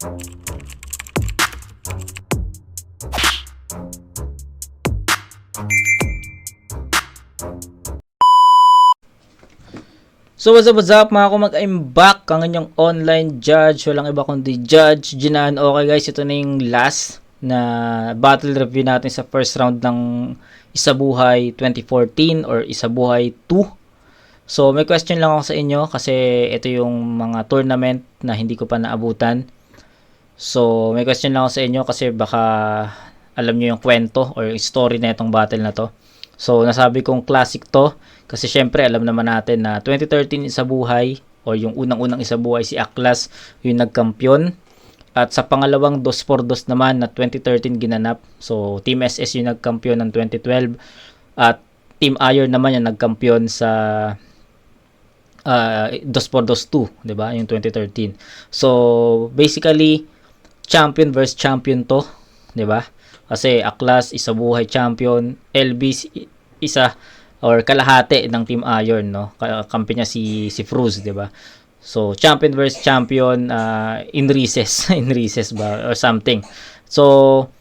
So what's up mga kumag, I'm back, ang inyong online judge, walang iba kundi Judge Jinan. Okay guys, ito na yung last na battle review natin sa first round ng Isabuhay 2014 or Isabuhay 2. So may question lang ako sa inyo kasi ito yung mga tournament na hindi ko pa naabutan. So may question lang ako sa inyo kasi baka alam nyo yung kwento or yung story na itong battle na to. So nasabi kong classic to kasi syempre alam naman natin na 2013 Isabuhay o yung unang-unang Isabuhay si Aklas yung nagkampiyon. At sa pangalawang 2x2 naman na 2013 ginanap. So Team SS yung nagkampiyon ng 2012 at Team Iron naman yung nagkampiyon sa 2x2, 'di ba? Yung 2013. So basically champion versus champion to, 'di ba? Kasi Aklas Isabuhay champion, LB isa or kalahati ng Team Iron, no? Kampi niya si Fruz, 'di ba? So champion versus champion in recess in recess ba or something. So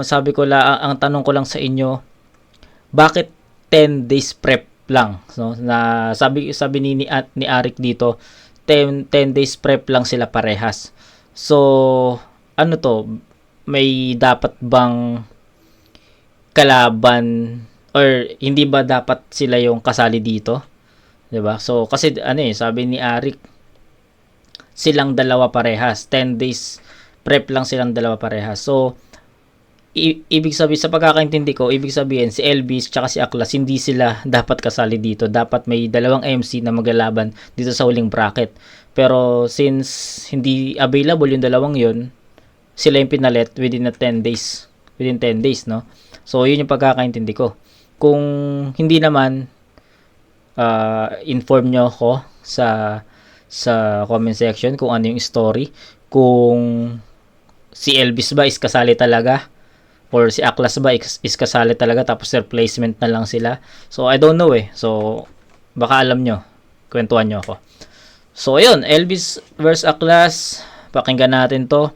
sabi ko ang tanong ko lang sa inyo, bakit 10 days prep lang, no? Na sabi ni Arik dito 10 days prep lang sila parehas. So ano to, may dapat bang kalaban or hindi ba dapat sila yung kasali dito? 'Di ba? So kasi sabi ni Arik silang dalawa parehas, 10 days prep lang silang dalawa parehas. So ibig sabihin, sa pagkakaintindi ko, ibig sabihin si LB at si Aklas hindi sila dapat kasali dito. Dapat may dalawang MC na maglalaban dito sa huling bracket. Pero since hindi available yung dalawang yun, sila yung pinalit within 10 days. Within 10 days, no? So yun yung pagkakaintindi ko. Kung hindi naman, inform nyo ako sa comment section kung ano yung story. Kung si Elvis ba is kasali talaga or si Aklas ba is kasali talaga tapos replacement na lang sila. So I don't know So baka alam nyo, kwentuhan nyo ako. So ayun, Elvis versus Aklas, pakinggan natin to.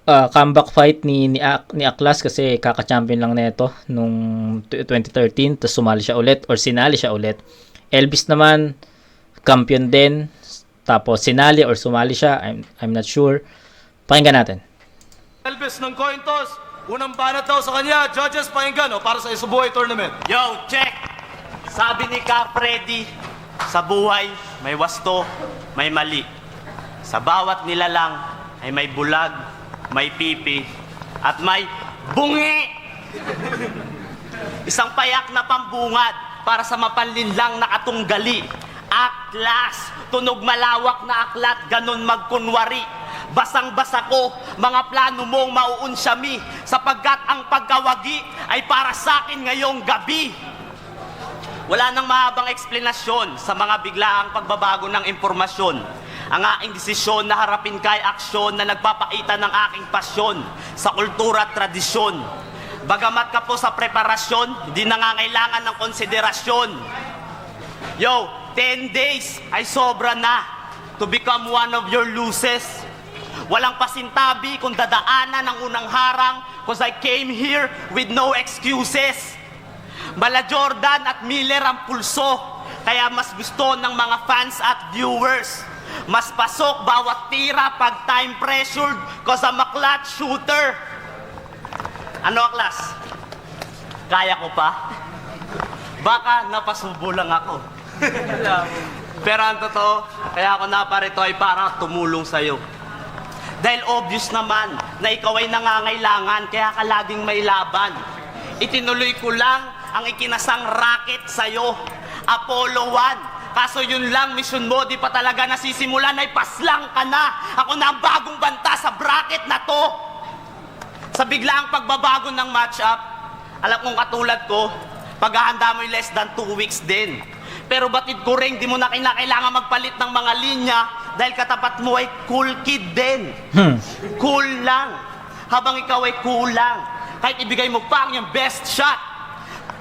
Comeback fight ni Aklas kasi kaka-champion lang nito nung 2013, tapos sumali siya ulit or sinali siya ulit. Elvis naman champion din, tapos sinali or sumali siya, I'm not sure. Pakinggan natin. Elvis ng coin toss, unang banat daw sa kanya. Judges, pakinggan para sa Isabuhay tournament. Yo, check! Sabi ni Ka Freddy, sa buhay may wasto, may mali. Sa bawat nilalang ay may bulag, may pipi, at may bungi! Isang payak na pambungad para sa mapanlinlang na katunggali. Aklas, tunog malawak na aklat, ganun magkunwari. Basang-basa ko, mga plano mong mauunsyami, sapagkat ang pagkawagi ay para sa akin ngayong gabi. Wala nang mahabang eksplenasyon sa mga biglaang pagbabago ng impormasyon. Ang aking desisyon na harapin kay aksyon na nagpapakita ng aking pasyon sa kultura at tradisyon. Bagamat ka po sa preparasyon, hindi nangangailangan ng konsiderasyon. Yo, 10 days ay sobra na to become one of your loses. Walang pasintabi kung dadaanan ng unang harang, cause I came here with no excuses. Mala Jordan at Miller ang pulso, kaya mas gusto ng mga fans at viewers. Mas pasok bawat tira pag time pressured, cause I'm a clutch shooter. Ano, Aklas? Kaya ko pa? Baka napasubo lang ako. Pero ang totoo, kaya ako naparito ay para tumulong sa'yo. Dahil obvious naman na ikaw ay nangangailangan, kaya ka laging may laban. Itinuloy ko lang ang ikinasang racket sa'yo, Apollo 1. Kaso yun lang, mission mo, di pa talaga nasisimulan, ay paslang ka na. Ako na ang bagong banta sa bracket na to. Sa biglaang pagbabago ng matchup, alam kong katulad ko, paghahanda mo yung less than 2 weeks din. Pero batid ko rin, di mo na kailangan magpalit ng mga linya dahil katapat mo ay cool kid din. Cool lang. Habang ikaw ay kulang, kahit ibigay mo pa ang iyong best shot,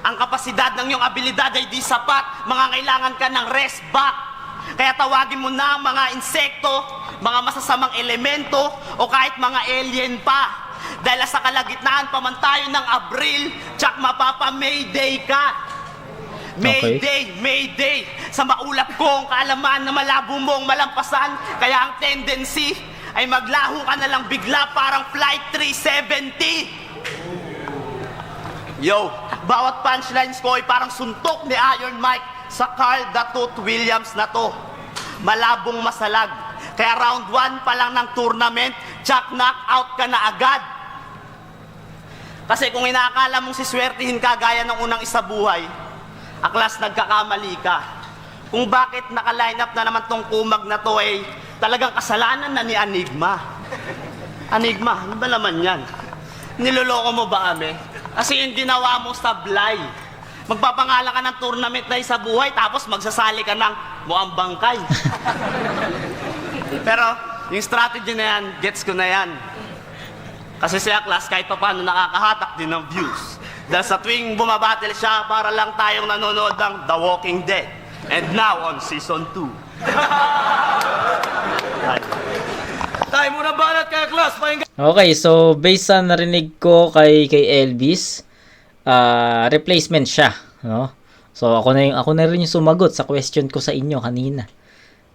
ang kapasidad ng iyong abilidad ay di sapat. Mangangailangan ka ng rest back. Kaya tawagin mo na ang mga insekto, mga masasamang elemento, o kahit mga alien pa. Dahil sa kalagitnaan pa man tayo ng Abril, tsak mapapa-Mayday ka. Mayday, Mayday, sa maulap kong kaalaman na malabo mong malampasan, kaya ang tendency ay maglaho ka na lang bigla parang Flight 370. Yo, bawat punchlines ko ay parang suntok ni Iron Mike sa Carl the Tooth Williams na to. Malabong masalag. Kaya round 1 pa lang ng tournament, tsak knockout ka na agad. Kasi kung inaakala mong siswertihin ka gaya ng unang isabuhay, aklas nagkakamali ka. Kung bakit naka-line up na naman tong kumag na to ay talagang kasalanan na ni Enigma. Enigma, ano ba naman yan? Niloloko mo ba kami? Kasi yung ginawa mo sablay. Magpapangalan ka ng tournament na isa buhay tapos magsasali ka ng mukhang bangkay. Pero yung strategy na yan, gets ko na yan. Kasi si Aklas kahit pa paano nakakahatak din ng views. Dahil sa tuwing bumabattle siya, para lang tayong nanonood ng The Walking Dead. And now on Season 2. Tayo muna banat kay Aklas, pakinggan. Okay, so based sa narinig ko kay Elvis, replacement siya, no? So ako na rin yung sumagot sa question ko sa inyo kanina.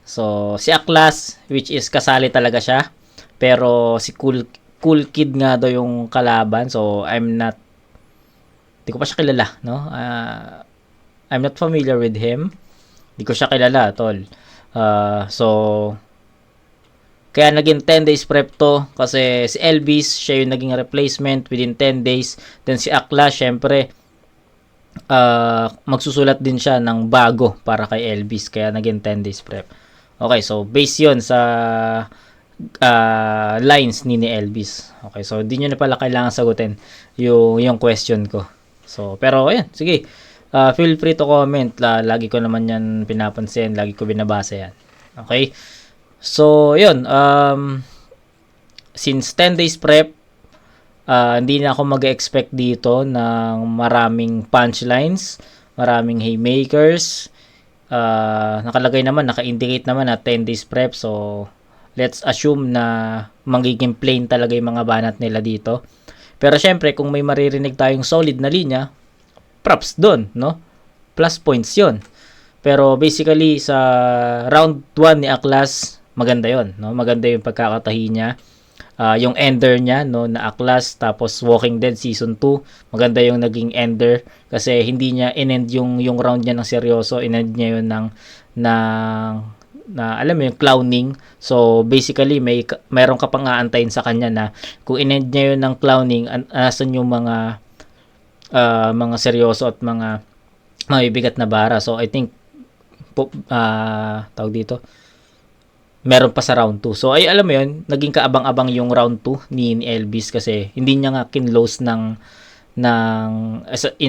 So si Aklas, which is kasali talaga siya, pero si Cool Kid nga daw yung kalaban. So di ko pa siya kilala, no? I'm not familiar with him. Di ko siya kilala, tol. So kaya naging 10 days prep to kasi si Elvis, siya yung naging replacement within 10 days. Then si Akla, syempre, magsusulat din siya ng bago para kay Elvis. Kaya naging 10 days prep. Okay, so base yun sa lines ni Elvis. Okay, so hindi nyo na pala kailangan sagutin yung question ko. So, pero ayan, sige. Feel free to comment. Lagi ko naman yan pinapansin. Lagi ko binabasa yan. Okay? So, yun. Since 10 days prep, hindi na ako mag-expect dito ng maraming punchlines, maraming haymakers. Nakalagay naman, naka-indicate naman na 10 days prep. So, let's assume na magiging plain talaga yung mga banat nila dito. Pero syempre, kung may maririnig tayong solid na linya, props doon, no? Plus points yun. Pero basically, sa round 1 ni Aklas, maganda yon, no? Maganda yung pagkakatahi niya. Yung ender niya, no, na Aklas, tapos Walking Dead Season 2, maganda yung naging ender kasi hindi niya in-end yung round niya ng seryoso, in-end niya yun na alam mo yung clowning. So basically mayroon ka pang aantayin sa kanya na kung in-end niya yun ng clowning, asan yung mga seryoso at mga bigat na bara. So I think tawag dito, meron pa sa round 2. So ay alam mo yun, naging kaabang-abang yung round 2 ni Elvis kasi hindi niya nga kinlose in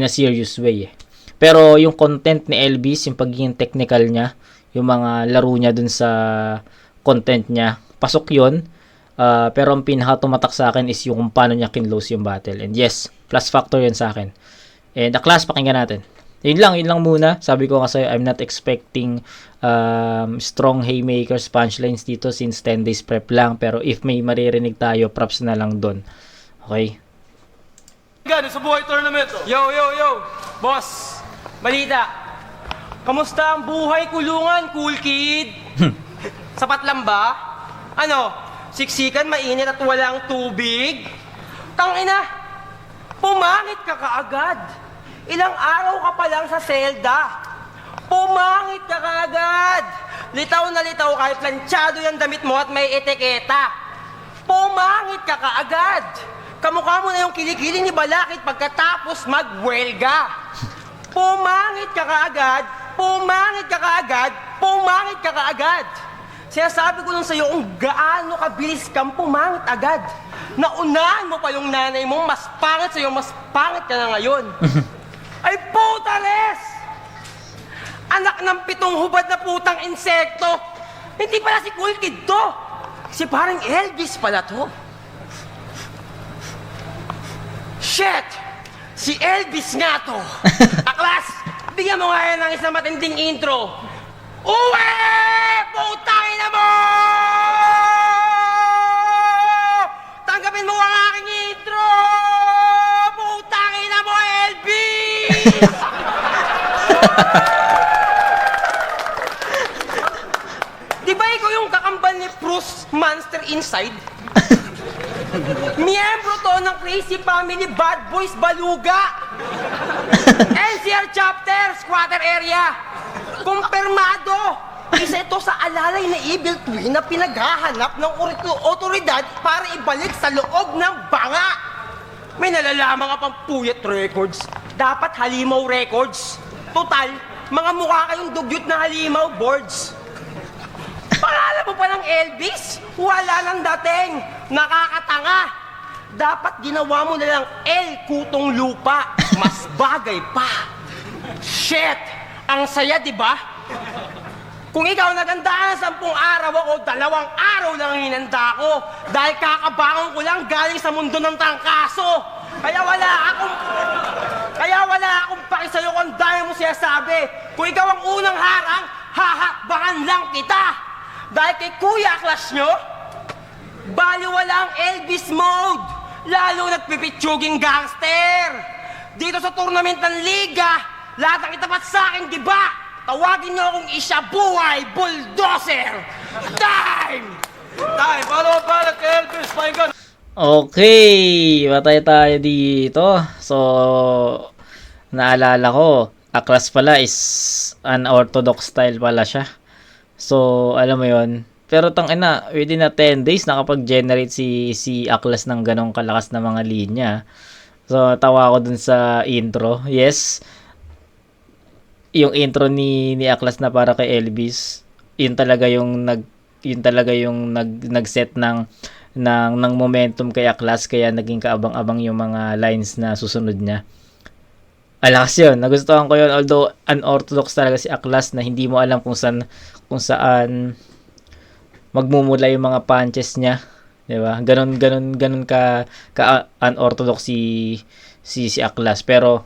a serious way. Pero yung content ni Elvis, yung pagiging technical niya, yung mga laro niya dun sa content niya, pasok yun. Pero ang pinaka tumatak sa akin is yung kung paano niya kinlose yung battle. And yes, plus factor yun sa akin. And the class, pakinggan natin. Yun lang muna. Sabi ko kasi I'm not expecting strong haymakers, punchlines dito since 10 days prep lang. Pero if may maririnig tayo, props na lang dun. Okay? Gano'n sa buhay tournament. Yo! Boss, balita. Kamusta ang buhay kulungan, Cool Kid? Sapat lang ba? Ano, siksikan, mainit at walang tubig? Tangina, pumangit ka kaagad. Ilang araw ka pa lang sa selda. Pumangit ka kaagad. Litaw na litaw kahit planchado yung damit mo at may etiketa. Pumangit ka kaagad. Kamukha mo na yung kilikili ni Balakid pagkatapos magwelga. Pumangit ka kaagad. Pumangit ka kaagad. Pumangit ka kaagad. Sinasabi ko lang sa'yo kung gaano kabilis kang pumangit agad. Naunahan mo pa yung nanay mo, mas pangit sa'yo, mas pangit ka na ngayon. Ay putales! Anak ng 7 hubad na putang insekto! Hindi pala si Cool Kid to! Si parang Elvis pala to. Shit! Si Elvis nga to! Aklas, bigyan mo nga yan ng isang matinding intro. Uwe! Putangin na mo! Tanggapin mo ang aking intro! Putangin na mo, Elvis! Di ba ikaw yung kakambal ni Bruce Monster Inside? Miyembro to ng Crazy Family Bad Boys Baluga! NCR Chapter, Squatter Area! Kumpirmado! Isa ito sa alalay na evil twin na pinaghahanap ng otoridad para ibalik sa loob ng banga! May nalalaman ka pang Puyat Records. Dapat Halimaw Records. Total, mga mukha kayong dugyot na Halimaw boards. Pangalan mo pa ng Elvis? Wala nang dating. Nakakatanga. Dapat ginawa mo na lang El Kutong Lupa. Mas bagay pa. Shit! Ang saya, di ba? Kung ikaw nagandaan 10 araw ako, 2 araw lang ang hinanda ko. Dahil kakabangon ko lang galing sa mundo ng tangkaso. Kaya wala akong pakisayo kung dahil mo siya sabi. Kung ikaw ang unang harang, hahakbangan lang kita. Dahil kay Kuya Clash nyo, baliwala ang Elvis mode. Lalo nagpipitsuging gangster. Dito sa tournament ng liga, lahat ang itapat sa akin, di ba? Tawagin niyo akong Isyabuhay Bulldozer! Time! Time! Paano ang banat kay Elvis? Pakinggan! Okay, patay tayo dito. So, naalala ko, Aklas pala is unorthodox style pala siya. So, alam mo yon. Pero within 10 days, nakapag-generate si Aklas ng ganong kalakas na mga linya. So, tawa ko dun sa intro. Yes, yung intro ni Aklas na para kay Elvis, yun talaga yung nag-set ng momentum kay Aklas, kaya naging kaabang-abang yung mga lines na susunod niya. Alakas yun, nagustuhan ko yun, although unorthodox talaga si Aklas na hindi mo alam kung saan magmumula yung mga punches niya, 'di ba? Ganon ka unorthodox si Aklas, pero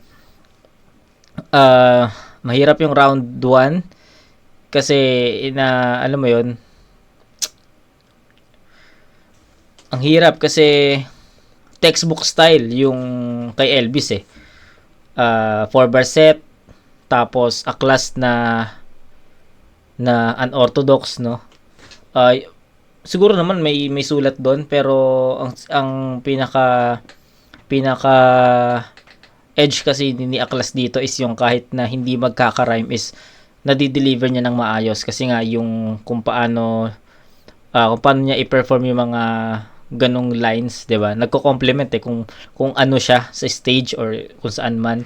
mahirap yung round 1 kasi alam mo yun, ang hirap kasi textbook style yung kay Elvis 4-bar set, tapos Aklas na unorthodox, no? Siguro naman may sulat doon, pero ang pinaka edge kasi ni Aklas dito is yung kahit na hindi magkaka-rhyme is nadi-deliver niya ng maayos, kasi nga yung kung paano niya i-perform yung mga ganong lines, 'di ba? Nagko-complement kung ano siya sa stage or kung saan man,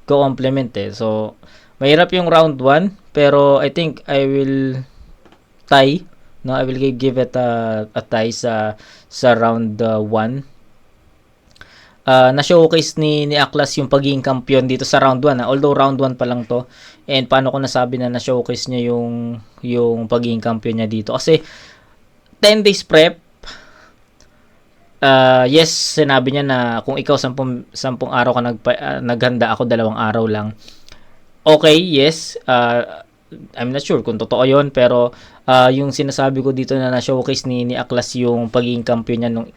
ko-complement So, mahirap yung round 1, pero I think I will tie. No, I will give it a tie sa round 1. Na-showcase ni Aklas yung pagiging kampiyon dito sa round 1. Although round 1 pa lang to. And paano ko nasabi na na-showcase niya yung pagiging kampiyon niya dito? Kasi 10 days prep. Yes, sinabi niya na kung ikaw 10 araw ka naghanda, ako 2 araw lang. Okay, yes. I'm not sure kung totoo yon, pero yung sinasabi ko dito na na-showcase ni Aklas yung pagiging kampiyon niya nung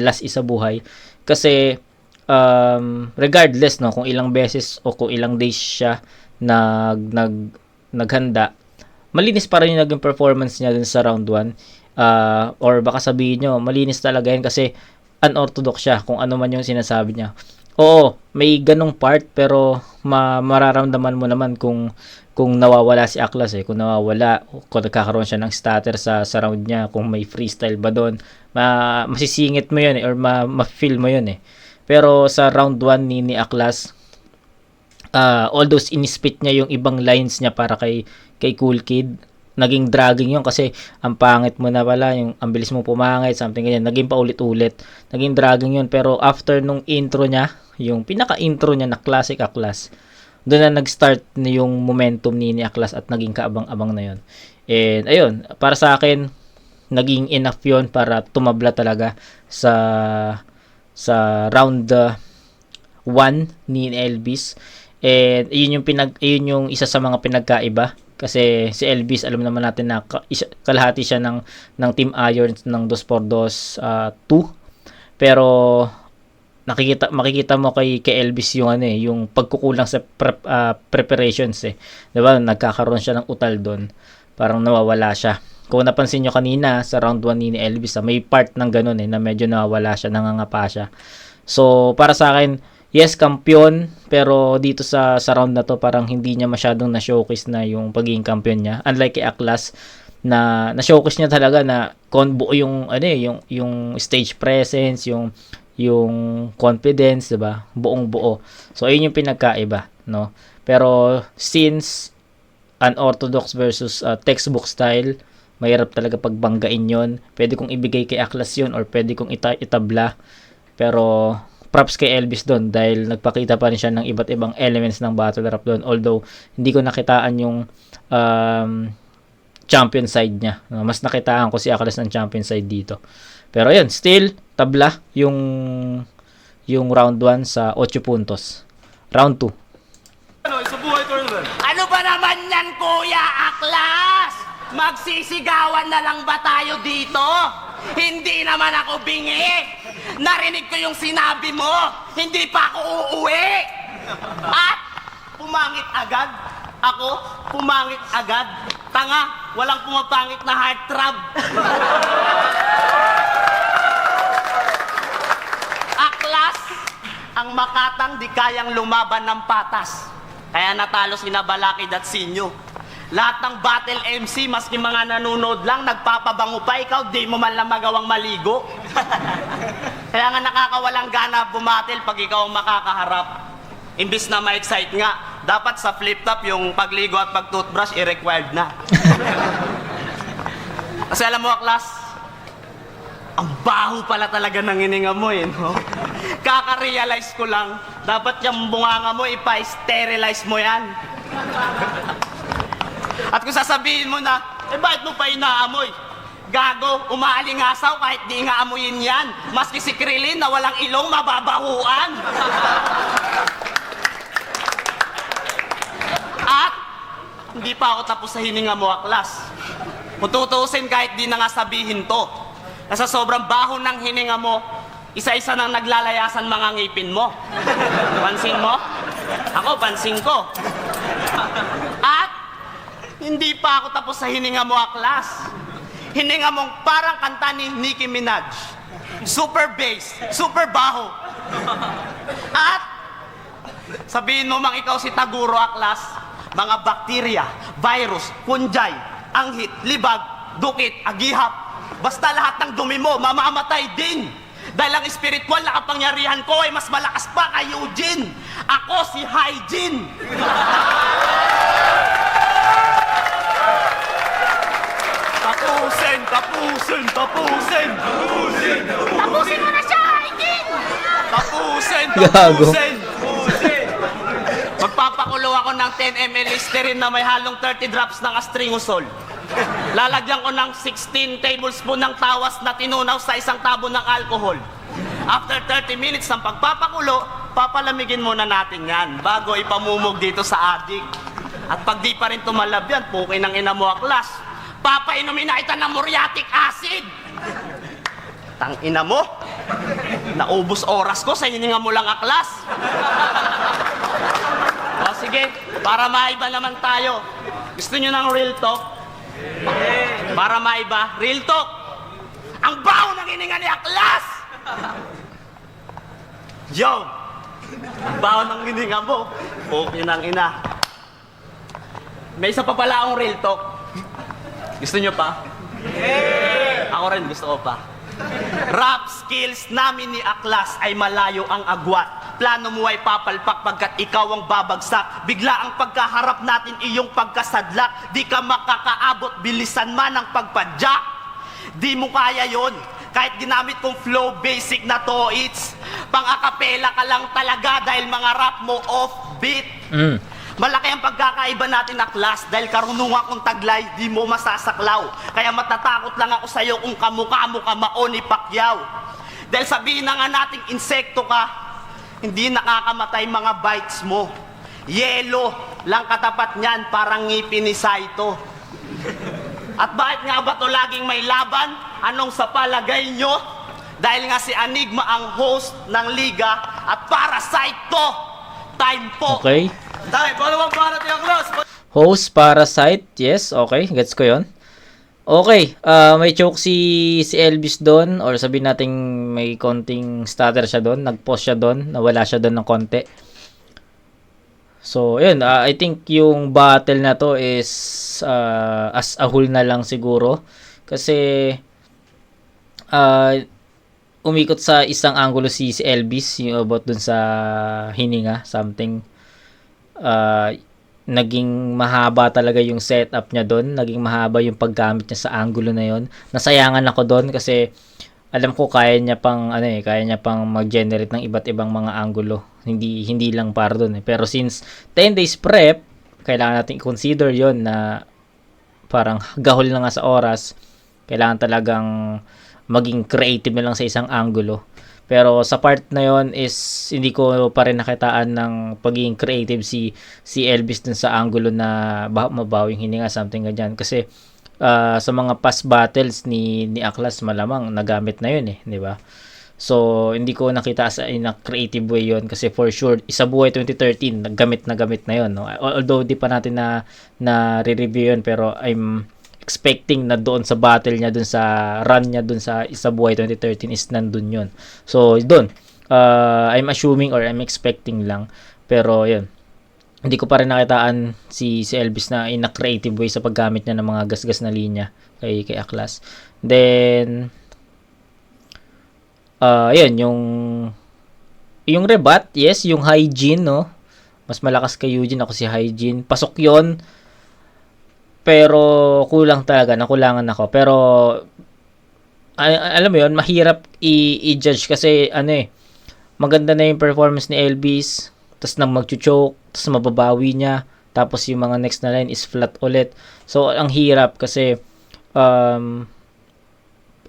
last isa buhay. Kasi regardless no kung ilang beses o kung ilang days siya naghanda, malinis pa rin yung naging performance niya dun sa round 1. Or baka sabihin nyo, malinis talaga yan kasi unorthodox siya kung ano man yung sinasabi niya. Oo, may ganong part, pero mararamdaman mo naman kung nawawala si Aklas kung nawawala, kung nagkakaroon siya ng stutter sa round niya, kung may freestyle ba doon, masisingit mo yun or ma-feel mo yun Pero sa round 1 ni Aklas, although inispit niya yung ibang lines niya para kay Cool Kid, naging dragging yun kasi ang pangit mo na pala, yung ang bilis mo pumangit, something ganyan, naging paulit-ulit, naging dragging yun. Pero after nung intro niya, yung pinaka-intro niya na classic Aklas, doon na nag-start na yung momentum ni Aklas at naging kaabang-abang na yun. And ayun, para sa akin, naging enough yun para tumabla talaga sa round 1 ni Elvis. And yun yung isa sa mga pinagkaiba Kasi si Elvis, alam naman natin na kalahati siya ng Team Irons ng 2x2. Pero makikita mo kay Elvis yung yung pagkukulang sa preparations 'Di ba? Nagkakaroon siya ng utal doon. Parang nawawala siya. Kung napansin nyo kanina sa round 1 ni Elvis, may part ng ganun na medyo nawawala siya, nangangapa siya. So, para sa akin, yes, kampiyon, pero dito sa round na to, parang hindi niya masyadong na-showcase na yung pagiging kampiyon niya. Unlike kay Aklas, na na-showcase niya talaga na buo yung stage presence, yung confidence, 'di ba? Buong-buo. So, ayun yung pinagkaiba, no? Pero since unorthodox versus textbook style, mahirap talaga pagbanggain yon. Pwede kong ibigay kay Aklas yun or pwede kong itabla. Pero props kay Elvis doon dahil nagpakita pa rin siya ng iba't ibang elements ng battle rap doon. Although hindi ko nakitaan yung champion side niya. Mas nakitaan ko si Aklas ng champion side dito. Pero yun, still tabla yung round 1 sa 8 puntos. Round 2. Isubuhay tournament. Ano ba naman yan, Kuya Aklas? Magsisigawan na lang ba tayo dito? Hindi naman ako bingi. Narinig ko yung sinabi mo. Hindi pa ako uuwi. At pumangit agad. Ako, pumangit agad. Tanga, walang pumapangit na heartthrob. Aklas, ang makatang di kayang lumaban ng patas. Kaya natalo sina Balakid at Sinyo. Lahat ng battle MC, maski mga nanonood lang, nagpapabango pa, ikaw di mo man lang magawang maligo. Kaya nga nakakawalang gana bumatil pag ikaw ang makakaharap. Imbis na ma-excite nga, dapat sa flip-top yung pagligo at pag-toothbrush, i-required na. Kasi alam mo, Aklas, ang baho pala talaga ng hininga mo no? Kaka-realize ko lang, dapat yung bunganga mo, ipa-sterilize mo yan. At kung sasabihin mo na, bakit mo pa inaamoy? Gago, umaalingasaw kahit di nga amuyin yan. Maski si Krillin na walang ilong, mababahuan. At, hindi pa ako tapos sa hininga mo, Aklas. Kung tutuusin kahit di na nga sabihin to, na sa sobrang baho ng hininga mo, isa-isa nang naglalayasan mga ngipin mo. Pansin mo? Ako, pansin ko. At, hindi pa ako tapos sa hininga mo, Aklas. Hininga mong parang kanta ni Nicki Minaj. Super bass, super baho. At sabihin mo mang ikaw si Taguro, Aklas, mga bakterya, virus, fungi, anghit, libag, dukit, agihap, basta lahat ng dumi mo, mamamatay din. Dahil ang spiritual na kapangyarihan ko ay mas malakas pa kay Eugene. Ako si Hygiene. Tapusin, tapusin, tapusin. Tapusin. Tapusin mo na siya, Hygiene. Tapusin, tapusin. Tapusin. Magpapakulo ako ng 10 ml Listerine na may halong 30 drops ng astringosol. Lalagyan ko ng 16 tablespoon ng tawas na tinunaw sa isang tabo ng alcohol. After 30 minutes ng pagpapakulo, papalamigin muna natin yan bago ipamumog dito sa adik. At pag di pa rin tumalab yan, pukin ng ina mo, Aklas, papainumin na kita ng muriatic acid. Tang ina mo, naubos oras ko sa hininga mo lang, Aklas. O sige, para maiba naman tayo. Gusto nyo ng real talk? Para maiba, real talk. Ang baho ng hininga ni Aklas! Yo! Ang baho ng hininga mo. Okay ng ina. May isa pa pala akong real talk. Gusto nyo pa? Ako rin gusto ko pa. Rap skills namin ni Aklas ay malayo ang agwat. Plano mo ay papalpak pagkat ikaw ang babagsak. Bigla ang pagkaharap natin iyong pagkasadlak. Di ka makakaabot, bilisan man ang pagpadyak. Di mo kaya yon. Kahit ginamit kong flow basic na to, it's pang-akapela ka lang talaga dahil mga rap mo off-beat. Malaki ang pagkakaiba natin, Aklas, dahil karunungan kong taglay, di mo masasaklaw. Kaya matatakot lang ako sa'yo kung kamukha mo ka Manny Pacquiao. Dahil sabihin na nga nating insekto ka, hindi nakakamatay mga bites mo. Yelo, lang katapat niyan parang ngipin ni Saito. At bakit nga ba to laging may laban? Anong sa palagay nyo? Dahil nga si Enigma ang host ng liga at Parasite to. Time po. Okay. Dahil, pangalawang banat ni Aklas. Host, Parasite. Yes, okay. Gets ko yon. Okay. May choke si Elvis doon. Or sabihin natin may konting stutter siya doon. Nag-pause siya doon. Nawala siya doon ng konti. So, yun. I think yung battle na to is as a whole na lang siguro. Kasi umikot sa isang angulo si Elvis. Yung about dun sa hininga. Something. Naging mahaba talaga yung setup niya doon. Naging mahaba yung paggamit niya sa angulo na yon. Nasayangan ako doon kasi alam ko kaya niya pang mag-generate ng iba't ibang mga angulo. Hindi lang para doon. Pero since 10 days prep, kailangan natin i-consider yon na parang gahol na nga sa oras. Kailangan talagang maging creative na lang sa isang angulo. Pero sa part na yon is hindi ko pa rin nakitaan ng pagiging creative si Elvis dun sa angulo na mabawing hininga, something ganyan. Kasi sa mga past battles ni Aklas malamang nagamit na yun di ba? So hindi ko nakita in a creative way yon kasi for sure Isabuhay 2013 nagamit na yun, no? Although di pa natin na re-review yun, pero I'm expecting na doon sa battle niya, doon sa run niya doon sa Isabuhay 2013 is nandun yun. So doon I'm assuming or I'm expecting lang, pero yun, hindi ko pa rin nakitaan si Elvis na in a creative way sa paggamit niya ng mga gasgas na linya kay Aklas. Then yun, yung rebat, yes, yung hygiene, no? Mas malakas kay Eugene, ako si hygiene. Pasok yon, pero nakulangan ako. Pero alam mo yun, mahirap i-judge kasi maganda na yung performance ni Elvis, tapos nang mag-choke, tapos mababawi niya, tapos yung mga next na line is flat ulit. So ang hirap kasi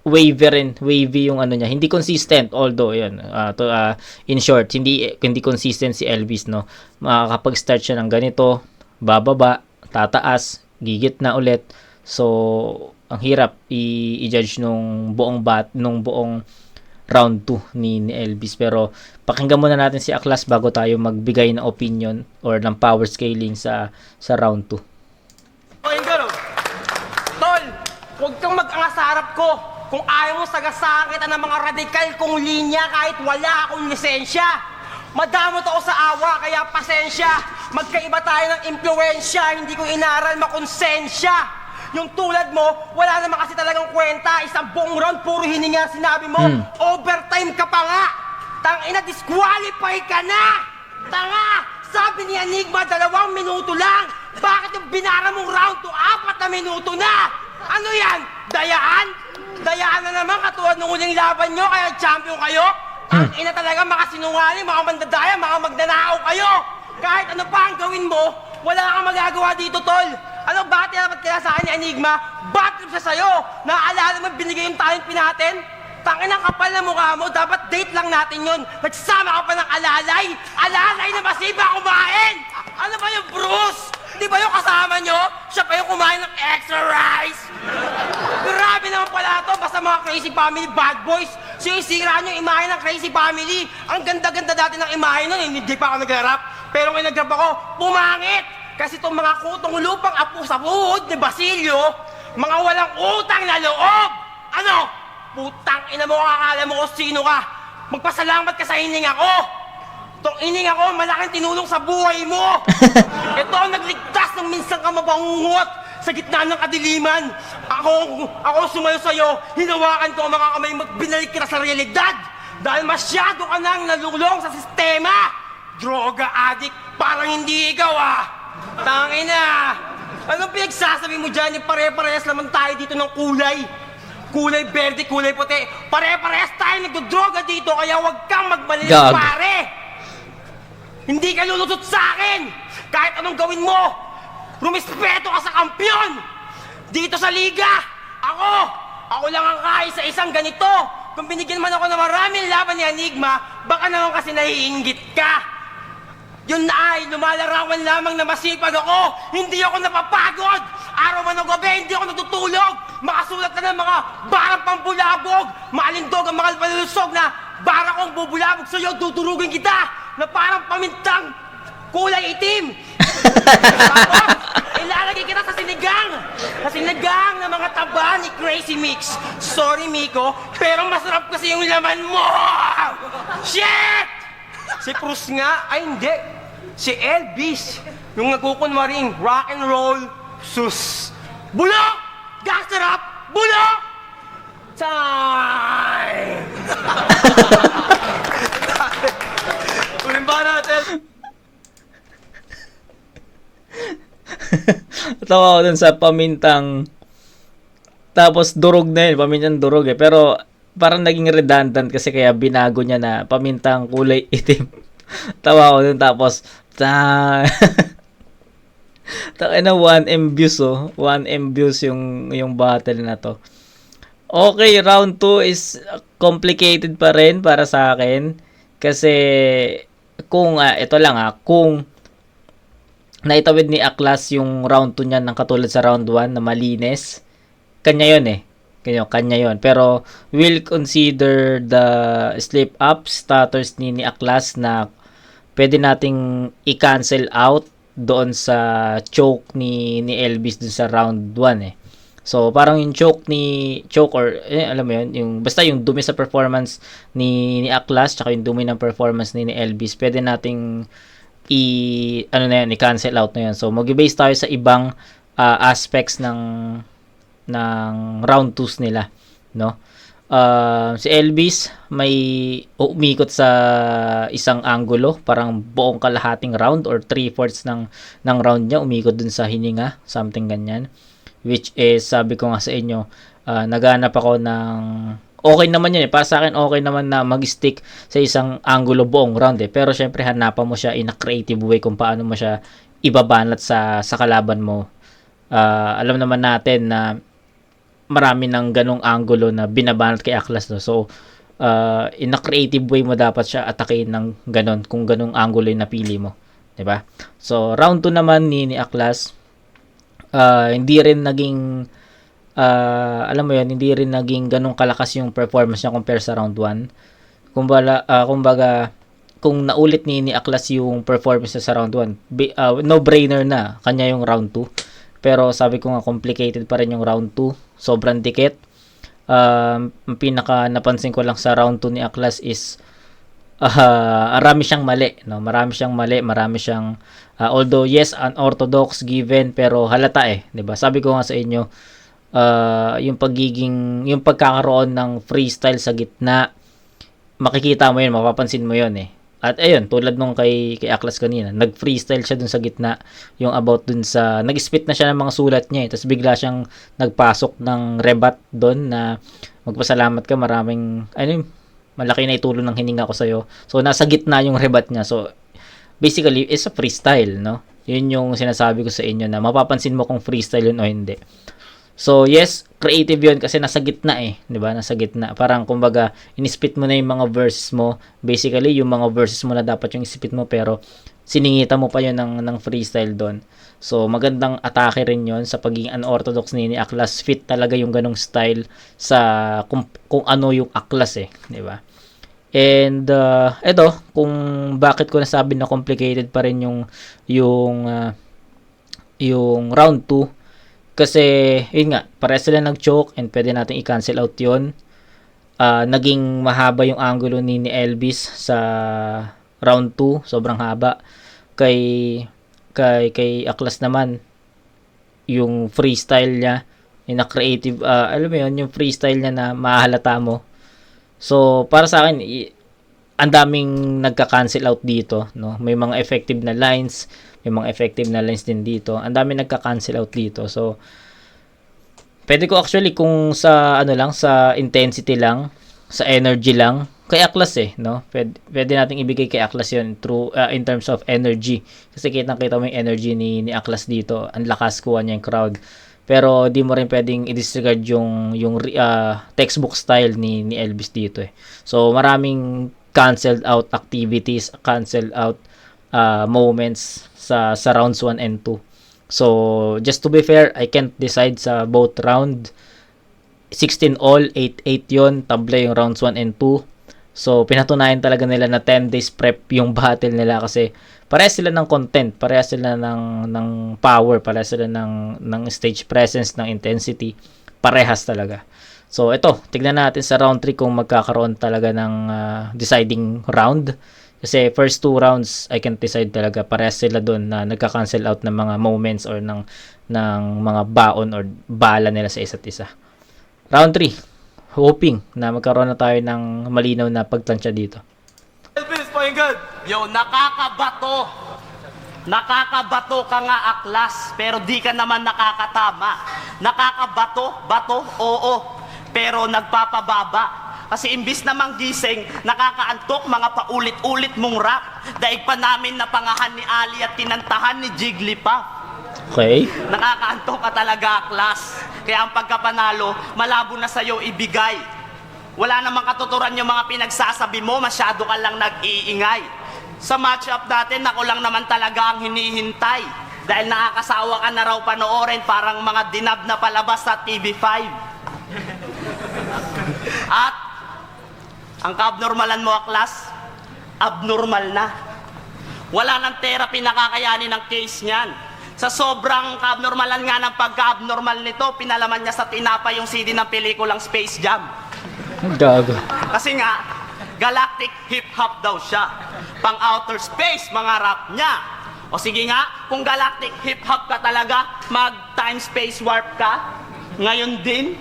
wavy yung niya, hindi consistent, although yun, in short, hindi consistent si Elvis, no? Makakapag-start siya ng ganito, bababa, tataas, gigit na ulit. So ang hirap i-judge nung buong round 2 ni Elvis. Pero pakinggan muna natin si Aklas bago tayo magbigay ng opinion or ng power scaling sa round 2. Tol, huwag kang mag-angas sa harap ko. Kung ayaw mo sagasaan kita ng mga radikal kong linya kahit wala akong lisensya. Madamot ako sa awa, kaya pasensya. Magkaiba tayo ng impluensya, hindi ko inaral makonsensya. Yung tulad mo, wala naman kasi talagang kwenta. Isang buong round, puro hininga sinabi mo. Overtime ka pa nga. Tangina, disqualify ka na. Tanga, sabi ni Enigma, 2 minuto lang. Bakit yung binara mong round to 4 na minuto na? Ano yan? Dayaan? Dayaan na naman katulad ng uling laban nyo, kaya champion kayo? Ang ina talaga, makasinungaling, mga mandadaya, mga magnanakaw kayo. Kahit ano pa ang gawin mo, wala kang magagawa dito, tol. Ano, bakit dapat kaya sa akin ni Enigma? Bad trip siya sa'yo. Naaalala mo, binigay yung talent natin? Tangin ang kapal na mukha mo, dapat date lang natin yun. Nagsama ka pa ng alalay. Alalay na masiba kumain. Ano ba yung Bruce? Di ba yung kasama nyo? Siya pa yung kumain ng extra rice. Grabe naman pala to, basta mga Crazy Family bad boys. Sinisira nyo yung imahe ng Crazy Family. Ang ganda-ganda dati ng imahe nun, hindi pa ako nag-rap. Pero ngayon nag-rap ako, pumangit. Kasi itong mga kutong lupang apo sa buhod ni Basilio, mga walang utang na loob. Ano? Putang ina mo, kakala mo kung sino ka. Magpasalamat ka sa hining ako. Itong hining ako, malaking tinulong sa buhay mo. Ito ang nagligtas ng minsan ka mabangungot sa gitna ng kadiliman. Ako sumayo sa'yo, hinawakan ko ang mga kamay mo, binalik kita sa realidad. Dahil masyado ka nang nalulong sa sistema. Droga addict, parang hindi ikaw Tangina! Anong pinagsasabi mo dyan? Pare-parehas naman tayo dito ng kulay. Kulay berde, kulay puti. Pare-parehas tayo nagdodroga dito, kaya huwag kang magmalinis, pare! Hindi ka lulusot sa akin! Kahit anong gawin mo, rumispeto ka sa kampyon! Dito sa liga, ako lang ang kaya sa isang ganito. Kung binigyan man ako ng maraming laban ni Enigma, baka naman kasi naiinggit ka. Yun ay lumalarawan lamang na masipag ako. Hindi ako napapagod. Araw man o gabi, hindi ako natutulog. Makasulat ka ng mga barang pambulabog. Maalindog ang mga palulusog na bara kong bubulabog sa'yo, dudurugin kita na parang pamintang kulay itim. Tapos, ilalagay kita sa sinigang. Sa sinigang ng mga taba ni Crazy Mix. Sorry, Miko, pero masarap kasi yung laman mo. Shit! Si Cruz nga, ay hindi. Si Elvis, yung nagkukunwaring rock and roll, sus. Bulok! Gasarap! Bulok! Time! Uling ba natin? Tawa ko dun sa pamintang, tapos durog na yun, pamintang durog eh. Pero parang naging redundant kasi kaya binago niya na pamintang kulay itim. Tawa ko dun, tapos taka na 1M views oh. 1M views yung battle na to. Okay, round 2 is complicated pa rin para sa akin. Kasi kung ito lang kung naitawid ni Aklas yung round 2 niya ng katulad sa round 1 na malinis, kanya yun eh. Kanya yun. Pero we'll consider the slip up stutters ni Aklas na pwede nating i-cancel out doon sa choke ni Elvis dun sa round 1 eh. So parang yung choke or alam mo yun, yung basta yung dumi sa performance ni Aklas tsaka yung dumi ng performance ni Elvis, pwede nating i-cancel out na yun. So mag-base tayo sa ibang aspects ng round 2s nila, no? Si Elvis may umikot sa isang angulo, parang buong kalahating round or 3/4 ng round niya umikot dun sa hininga, something ganyan, which is sabi ko nga sa inyo, naghanap ako ng okay naman yun eh, para sa akin okay naman na mag-stick sa isang angulo buong round eh, pero syempre hanapan mo siya in a creative way kung paano mo siya ibabanat sa kalaban mo. Alam naman natin na marami ng ganong angulo na binabanat kay Aklas, no? So in a creative way mo dapat siya atakin ng ganon kung ganong angulo yung napili mo, 'di ba? So round 2 naman ni Aklas, hindi rin naging alam mo yun, hindi rin naging ganong kalakas yung performance niya compare sa round 1. Kumbaga kung naulit ni Aklas yung performance niya sa round 1, no-brainer na kanya yung round 2. Pero sabi ko nga, complicated pa rin yung round 2. Sobrang dikit. Ang pinaka napansin ko lang sa round 2 ni Aklas is marami siyang mali, no? Marami siyang although yes, unorthodox given, pero halata eh, 'di ba? Sabi ko nga sa inyo, yung pagkakaroon ng freestyle sa gitna, makikita mo 'yun, mapapansin mo 'yun eh. At ayun, tulad nung kay Aklas kanina, nag-freestyle siya dun sa gitna, yung about dun sa, nag-spit na siya ng mga sulat niya eh, tapos bigla siyang nagpasok ng rebat dun na magpasalamat ka, maraming, malaki na itulong ng hininga ko sa'yo. So, nasa gitna yung rebat niya. So, basically, it's a freestyle, no? Yun yung sinasabi ko sa inyo na mapapansin mo kung freestyle yun o hindi. So, yes, creative yun kasi nasa gitna eh, 'di ba? Nasa gitna. Parang kumbaga, inispit mo na yung mga verses mo. Basically, yung mga verses mo na dapat yung ispit mo pero siningita mo pa yun ng freestyle doon. So, magandang atake rin yun sa pagiging unorthodox ni Aklas. Fit talaga yung ganong style sa kung ano yung Aklas eh, 'di ba? And eto, kung bakit ko nasabi na complicated pa rin yung round 2. Kasi, yun nga, parehas sila nag-choke and pwede natin i-cancel out yun. Naging mahaba yung angulo ni Elvis sa round 2. Sobrang haba. Kay Aklas naman, yung freestyle niya, yung creative, alam mo yun, yung freestyle niya na mahalata mo. So, para sa akin, ang daming nagka-cancel out dito, no? May mga effective na lines, may mga effective na lines din dito. Ang daming nagka-cancel out dito. So, pwede ko actually kung sa sa intensity lang, sa energy lang, kay Aklas eh, no? Pwede nating ibigay kay Aklas 'yon through in terms of energy. Kasi kitang-kita mo yung energy ni Aklas dito. Ang lakas kuha niya yung crowd. Pero di mo rin pwedeng i-disregard yung textbook style ni Elvis dito eh. So maraming canceled out activities, canceled out moments sa rounds 1 and 2. So, just to be fair, I can't decide sa both round. 16 all, 8-8 yun. Tabla yung rounds 1 and 2. So, pinatunayan talaga nila na 10 days prep yung battle nila kasi parehas sila ng content, parehas sila ng power, parehas sila ng stage presence, ng intensity. Parehas talaga. So, ito, tignan natin sa round 3 kung magkakaroon talaga ng deciding round. Kasi first 2 rounds, I can't decide talaga. Parehas sila doon na nagka-cancel out ng mga moments or ng mga baon or bala nila sa isa't isa. Round 3, hoping na magkaroon na tayo ng malinaw na pagtansya dito. Elvis, pakinggan. Yo, nakakabato. Nakakabato ka nga, Aklas, pero di ka naman nakakatama. Bato, oo, pero nagpapababa. Kasi imbis na manggising, nakakaantok mga paulit-ulit mong rap. Daig pa namin na pangahan ni Ali at tinantahan ni Jigglypuff. Okay? Nakakaantok ka talaga, Aklas. Kaya ang pagkapanalo, malabo na sa'yo ibigay. Wala namang katuturan yung mga pinagsasabi mo, masyado ka lang nag-iingay. Sa matchup natin, ako lang naman talaga ang hinihintay. Dahil nakakasawa ka na raw panoorin, parang mga dinab na palabas sa TV5. At ang kaabnormalan mo, Aklas, abnormal na. Wala nang therapy na kakayanin ng case niyan. Sa sobrang kaabnormalan nga ng pagka-abnormal nito, pinalaman niya sa tinapa yung CD ng pelikulang Space Jam. Gago. Kasi nga, galactic hip-hop daw siya. Pang outer space, mga rap niya. O sige nga, kung galactic hip-hop ka talaga, mag-time-space warp ka, ngayon din.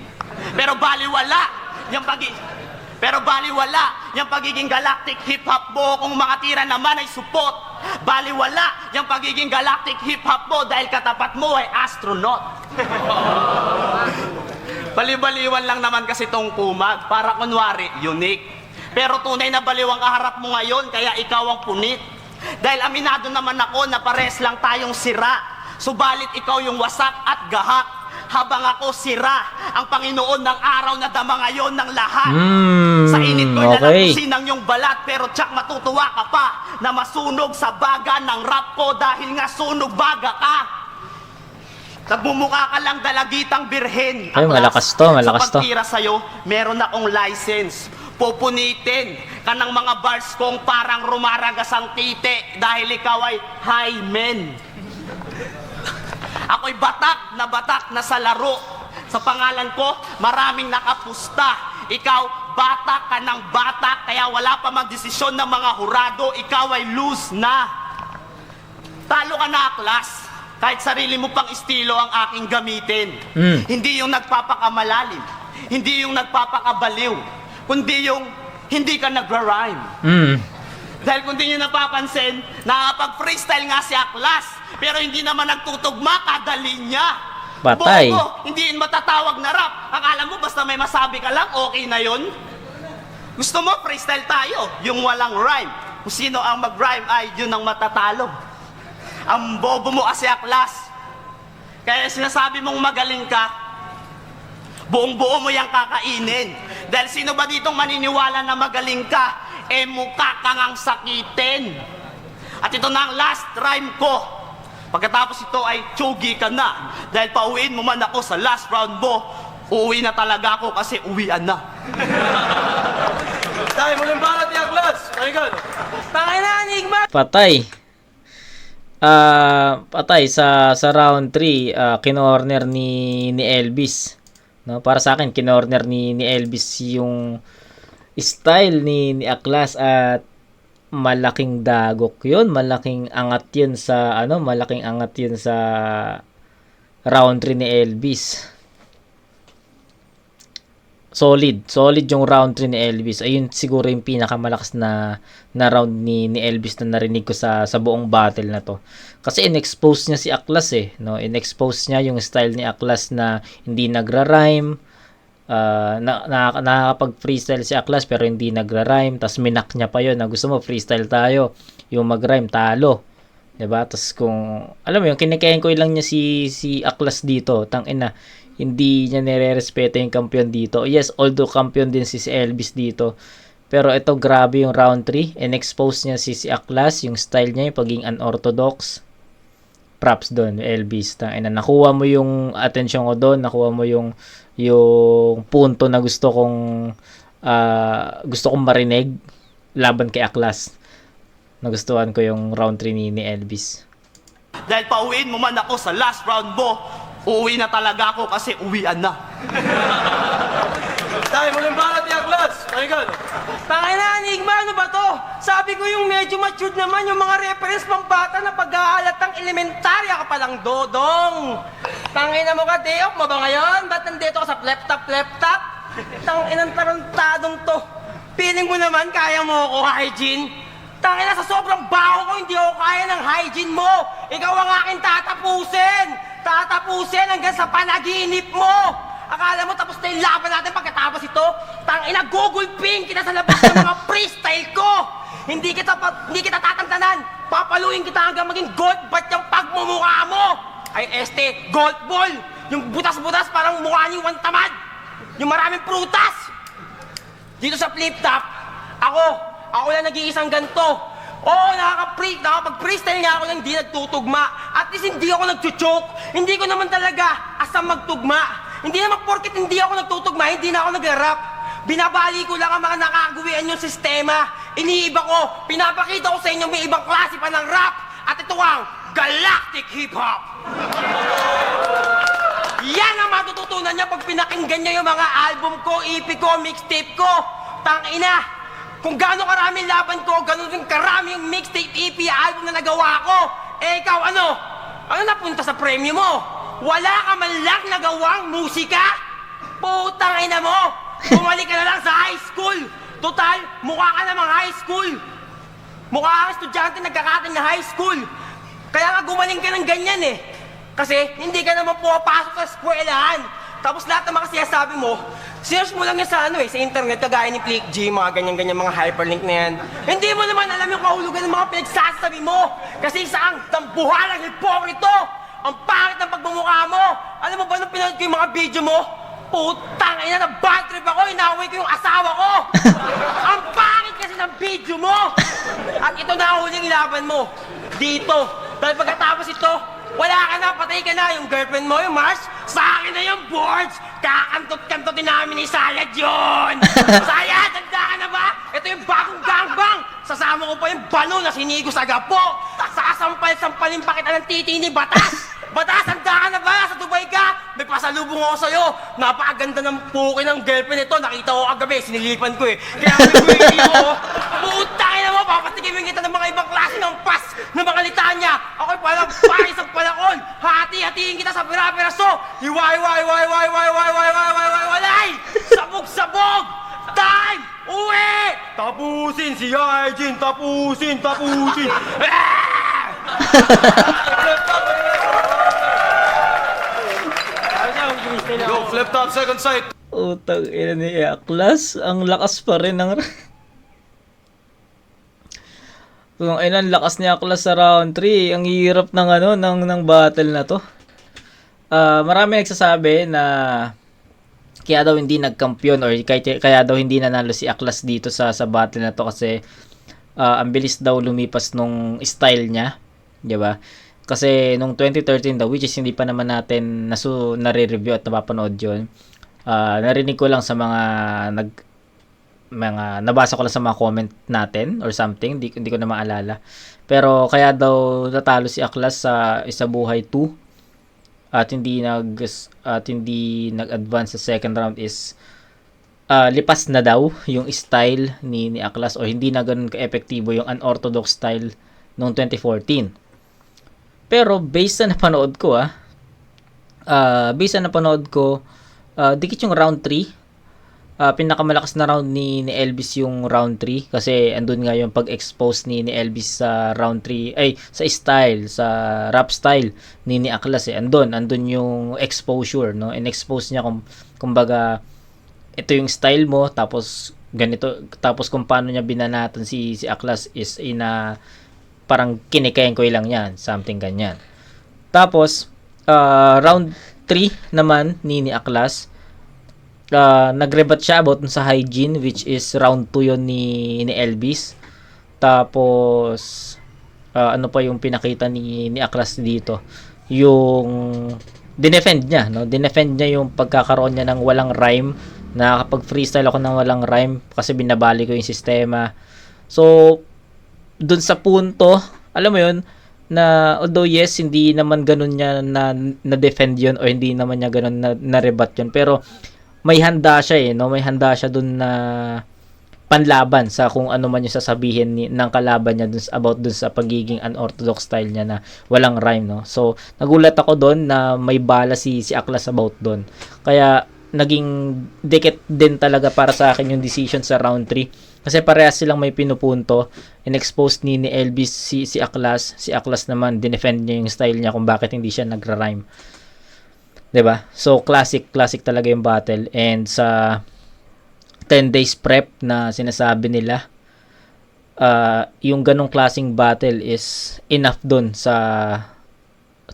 Pero baliwala yung pagiging galactic hip-hop mo kung mga tira naman ay supot. Baliwala yung pagiging galactic hip-hop mo dahil katapat mo ay astronaut. Bali-baliwan lang naman kasi tong kumag para kunwari unique. Pero tunay na baliwang kaharap mo ngayon kaya ikaw ang punit. Dahil aminado naman ako na pares lang tayong sira. Subalit ikaw yung wasak at gahak. Habang ako sira, ang Panginoon ng araw na dama ngayon ng lahat. Sa init ko'y nalapusin ang iyong balat, pero tsak matutuwa ka pa na masunog sa baga ng rap ko dahil nga sunog baga ka. Nagmumukha ka lang dalagitang birhen. Ay, malakas to. Sa pagtira sa'yo, meron akong license. Pupunitin ka ng mga bars kong parang rumaragas ang tite dahil ikaw ay high men. Ako'y batak na sa laro. Sa pangalan ko, maraming nakapusta. Ikaw, bata ka ng bata, kaya wala pa magdesisyon ng mga hurado. Ikaw ay loose na. Talo ka na, Aklas. Kahit sarili mo pang estilo ang aking gamitin. Hindi yung nagpapakamalalim. Hindi yung nagpapakabaliw. Kundi yung hindi ka nagra-rhyme. Dahil kung di nyo napapansin, nakapag-freestyle nga si Aklas. Pero hindi naman nagtutugma kada linya. Patay. Bobo, hindi yun matatawag na rap. Akala mo basta may masabi ka lang, okay na yun? Gusto mo, freestyle tayo, yung walang rhyme. Kung sino ang mag-rhyme ay yun ang matatalo. Ang bobo mo kasi, Aklas. Kaya sinasabi mong magaling ka, buong-buo mo yung kakainin. Dahil sino ba ditong maniniwala na magaling ka, mukha kang ang sakitin. At ito na ang last rhyme ko. Pagkatapos ito ay tsugi ka na. Dahil pauwiin mo man ako sa last round mo, uuwi na talaga ako kasi uwian na. Dahil muling banat ni Aklas. Pakinggan. Tangay na, Enigma! Patay. Patay sa round 3, kinorner ni Elvis. No, para sa akin kinorner ni Elvis yung style ni Aklas at malaking dagok 'yun, malaking angat 'yun sa round 3 ni Elvis. Solid yung round 3 ni Elvis. Ayun siguro yung pinakamalakas na round ni Elvis na narinig ko sa buong battle na to. Kasi in-expose niya si Aklas no? In-expose niya yung style ni Aklas na hindi nagra-rhyme. Nakakapag-freestyle si Aklas pero hindi nagra-rhyme. Tapos minak niya pa yun na gusto mo freestyle tayo. Yung mag-rhyme, talo. Diba? Tapos kung, alam mo yung kinikain ko lang niya si Aklas dito. Tangina, hindi niya nire-respeto yung kampiyon dito. Yes, although kampiyon din si Elvis dito. Pero ito, grabe yung round 3. In-expose niya si Aklas, yung style niya, yung pagiging unorthodox. Props doon, Elvis. Nakuha mo yung atensyon ko doon, nakuha mo yung punto na gusto kong marinig laban kay Aklas. Nagustuhan ko yung round 3 ni Elvis. Dahil pauwiin mo man ako sa last round mo, uuwi na talaga ako kasi uwian na. Dahil mo ng banat ni Aklas. Pakinggan. Tangina, Enigma, ano ba to? Sabi ko yung medyo matured naman, yung mga reference pang bata na pag-aalatang elementarya ka palang dodong. Tangina mo ka, day off mo ba ngayon? Ba't nandito ka sa laptop? Tanginang tarantadong to. Feeling mo naman, kaya mo ako, hygiene? Tangina, sa sobrang baho ko, hindi ako kaya ng hygiene mo. Ikaw ang aking tatapusin. Tatapusin hanggang sa panaginip mo. Akala mo tapos na yung laban natin pagkatapos ito? Tangina, gugulping kita sa labas ng mga freestyle ko! Hindi kita tatantanan! Papaluin kita hanggang maging gold bat yung pagmumukha mo! Ay, gold ball! Yung butas-butas parang mukha niyo yung tamad! Yung maraming prutas! Dito sa flip-top, ako lang nag-iisang ganto. Oo, nakapag-freestyle nga ako nang hindi nagtutugma. At least hindi ako nag-choke. Hindi ko naman talaga asam magtugma. Hindi naman porket hindi ako nagtutugma, hindi na ako nag-rap. Binabali ko lang ang mga nakagawian yung sistema. Iniiba ko, pinapakita ko sa inyo may ibang klase pa ng rap. At ito ang Galactic Hip Hop. Yan ang matututunan niya pag pinakinggan niya yung mga album ko, EP ko, mixtape ko. Tangina, kung gaano karami laban ko, gano'n rin karami yung mixtape, EP, album na nagawa ko. Eh ikaw, ano napunta sa premyo mo? Wala ka man lang nagawang musika? Putang ina mo! Bumalik ka na lang sa high school! Total, mukha ka namang high school! Mukha kang estudyante nagkakating na high school! Kaya nga gumaling ka ng ganyan eh! Kasi hindi ka naman pumapasok sa eskwelahan! Tapos lahat ng mga sinasabi mo, search mo lang yan sa sa internet, kagaya ni Click G, mga ganyan-ganyan, mga hyperlink na yan. Hindi mo naman alam yung kahulugan ng mga pinagsasabi mo! Kasi isang tambuhalang hipokrito! Ang pangit ng pagmumukha mo! Alam mo ba nung pinanood ko yung mga video mo? Putang ina, na bad trip ako, inaway ko yung asawa ko! Ang pangit kasi ng video mo! At ito na ang huling laban mo. Dito. Dahil pagkatapos ito, wala ka na, patay ka na. Yung girlfriend mo, yung Mars, sa akin na yung boards! Kakantot-kantotin namin ni Sayad yun! Sayad, handa ka na ba? Ito yung bagong gangbang! Sasama ko pa yung balo na sinigo sa gapo! Sasampal-sampalin pa kita ng titi ni Batas! Batas, handa ka na ba? Sa Dubai ka? May pasalubong ako sa'yo! Napakaganda ng puki ng girlfriend ito. Nakita ko kagabi, sinilipan ko eh. Kaya may hindi mo, putang ina mo, papatikimin kita ng mga ibang klase ng pas ng mga litanya. Ako'y palang paris ang palakol. Hati-hatiin kita sa pira-piraso. Hiway-way-way-way-way-way-way-way-way-way-way! Sabog-sabog! Time! Uwi! Tapusin si Hygiene! Tapusin! Go, flip top, second sight. Utang ina ni Aklas, ang lakas pa rin ng Kung ilan lakas ni Aklas sa round 3, ang hirap ng ng battle na to. Marami nagsasabi na kaya daw hindi nagkampiyon or kaya daw hindi nanalo si Aklas dito sa battle na to kasi ang bilis daw lumipas nung style niya, 'di ba? Kasi nung 2013 daw, which is hindi pa naman natin nare-review at napapanood 'yon. Narinig ko lang sa mga nabasa ko lang sa mga comment natin or something, hindi ko na maalala. Pero kaya daw natalo si Aklas sa Isabuhay 2 at hindi nag-advance sa second round is lipas na daw yung style ni Aklas o hindi na ganoon ka-epektibo yung unorthodox style noong 2014. Pero based sa napanood ko dikit yung round 3. Pinakamalakas na round ni Elvis yung round 3 kasi andun nga yung pag-expose ni Elvis sa round 3 sa style, sa rap style ni Aklas andun yung exposure, no? In-expose niya kumbaga ito yung style mo tapos ganito, tapos kung paano niya binanatan si Aklas is parang kinikengkoy lang yan, something ganyan. Tapos round 3 naman ni Aklas, nagrebat siya about dun sa hygiene, which is round 2 yon ni Elvis. Tapos ano pa yung pinakita ni Aklas dito, yung dinefend niya, no? Dinefend niya yung pagkakaroon niya ng walang rhyme, na kapag freestyle ako ng walang rhyme kasi binabali ko yung sistema. So dun sa punto, alam mo yun, na although yes, hindi naman ganun niya na-defend yun, o hindi naman niya ganun na-rebat yun, pero may handa siya no? May handa siya dun na panlaban sa kung ano man yung sasabihin ng kalaban niya about dun sa pagiging unorthodox style niya na walang rhyme, no? So nagulat ako doon na may bala si Aklas about doon. Kaya naging dikit din talaga para sa akin yung decision sa round 3, kasi parehas silang may pinupunto. In-expose ni Elvis si Aklas. Si Aklas naman dinefend niya yung style niya kung bakit hindi siya nagra-rhyme. 'Di ba? So classic talaga yung battle. And sa 10 days prep na sinasabi nila, yung ganong klaseng battle is enough dun sa